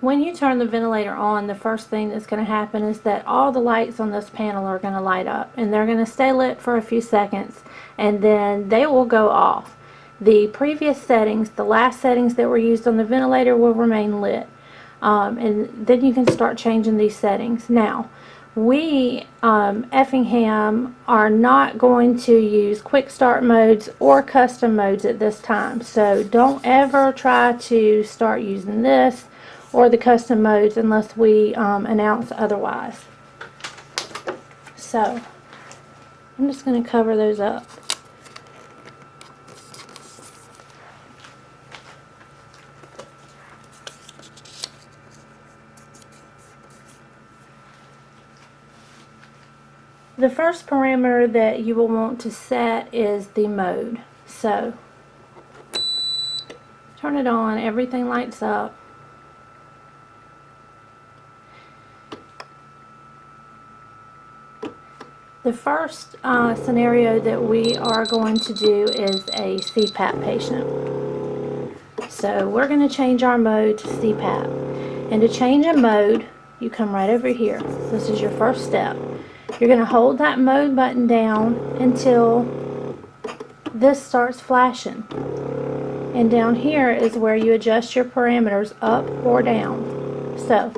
When you turn the ventilator on, the first thing that's going to happen is that all the lights on this panel are going to light up, and they're going to stay lit for a few seconds, and then they will go off. The previous settings, the last settings that were used on the ventilator, will remain lit, and then you can start changing these settings. Now, we, Effingham, are not going to use quick start modes or custom modes at this time, so don't ever try to start using this or the custom modes unless we announce otherwise. So I'm just going to cover those up. The first parameter that you will want to set is the mode. So turn it on, everything lights up. The first scenario that we are going to do is a CPAP patient. So we're going to change our mode to CPAP. And to change a mode, you come right over here. This is your first step. You're going to hold that mode button down until this starts flashing. And down here is where you adjust your parameters up or down. So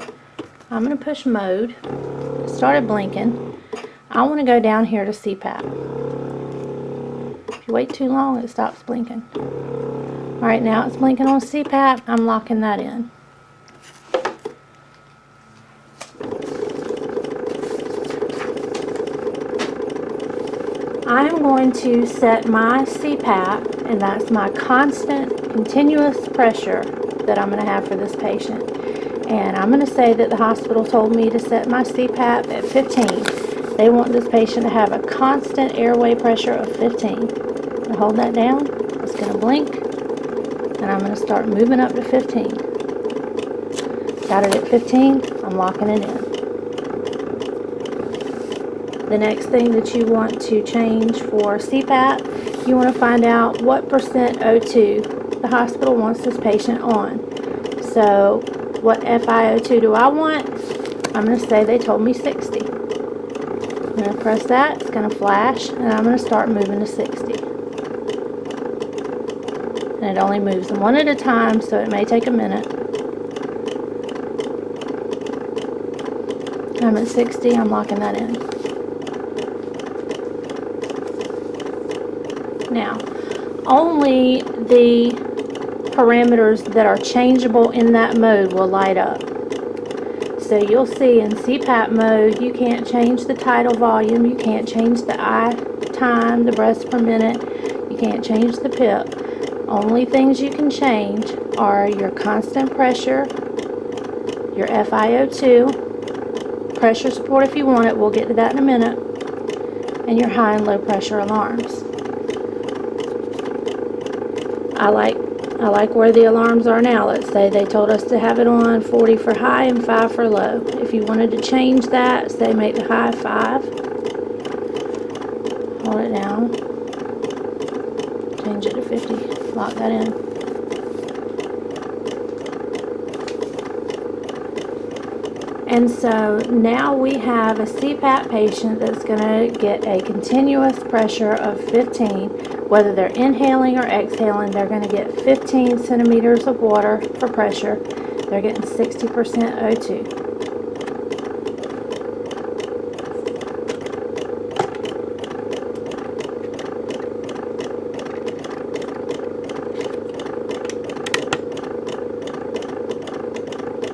I'm going to push mode. It started blinking. I want to go down here to CPAP. If you wait too long, it stops blinking. Alright, now it's blinking on CPAP. I'm locking that in. I'm going to set my CPAP, and that's my constant, continuous pressure that I'm going to have for this patient. And I'm going to say that the hospital told me to set my CPAP at 15. They want this patient to have a constant airway pressure of 15. Now hold that down. It's going to blink, and I'm going to start moving up to 15. Got it at 15. I'm locking it in. The next thing that you want to change for CPAP, you want to find out what percent O2 the hospital wants this patient on. So what FiO2 do I want? I'm going to say they told me 60. I'm going to press that, it's going to flash, and I'm going to start moving to 60. And it only moves one at a time, so it may take a minute. I'm at 60, I'm locking that in. Now, only the parameters that are changeable in that mode will light up. So you'll see in CPAP mode, you can't change the tidal volume, you can't change the I time, the breaths per minute, you can't change the PIP. Only things you can change are your constant pressure, your FiO2, pressure support if you want it, we'll get to that in a minute, and your high and low pressure alarms. I like where the alarms are now. Let's say they told us to have it on 40 for high and 5 for low. If you wanted to change that, say make the high 5. Hold it down. Change it to 50. Lock that in. And so now we have a CPAP patient that's going to get a continuous pressure of 15. Whether they're inhaling or exhaling, they're going to get 15 centimeters of water for pressure. They're getting 60% O2.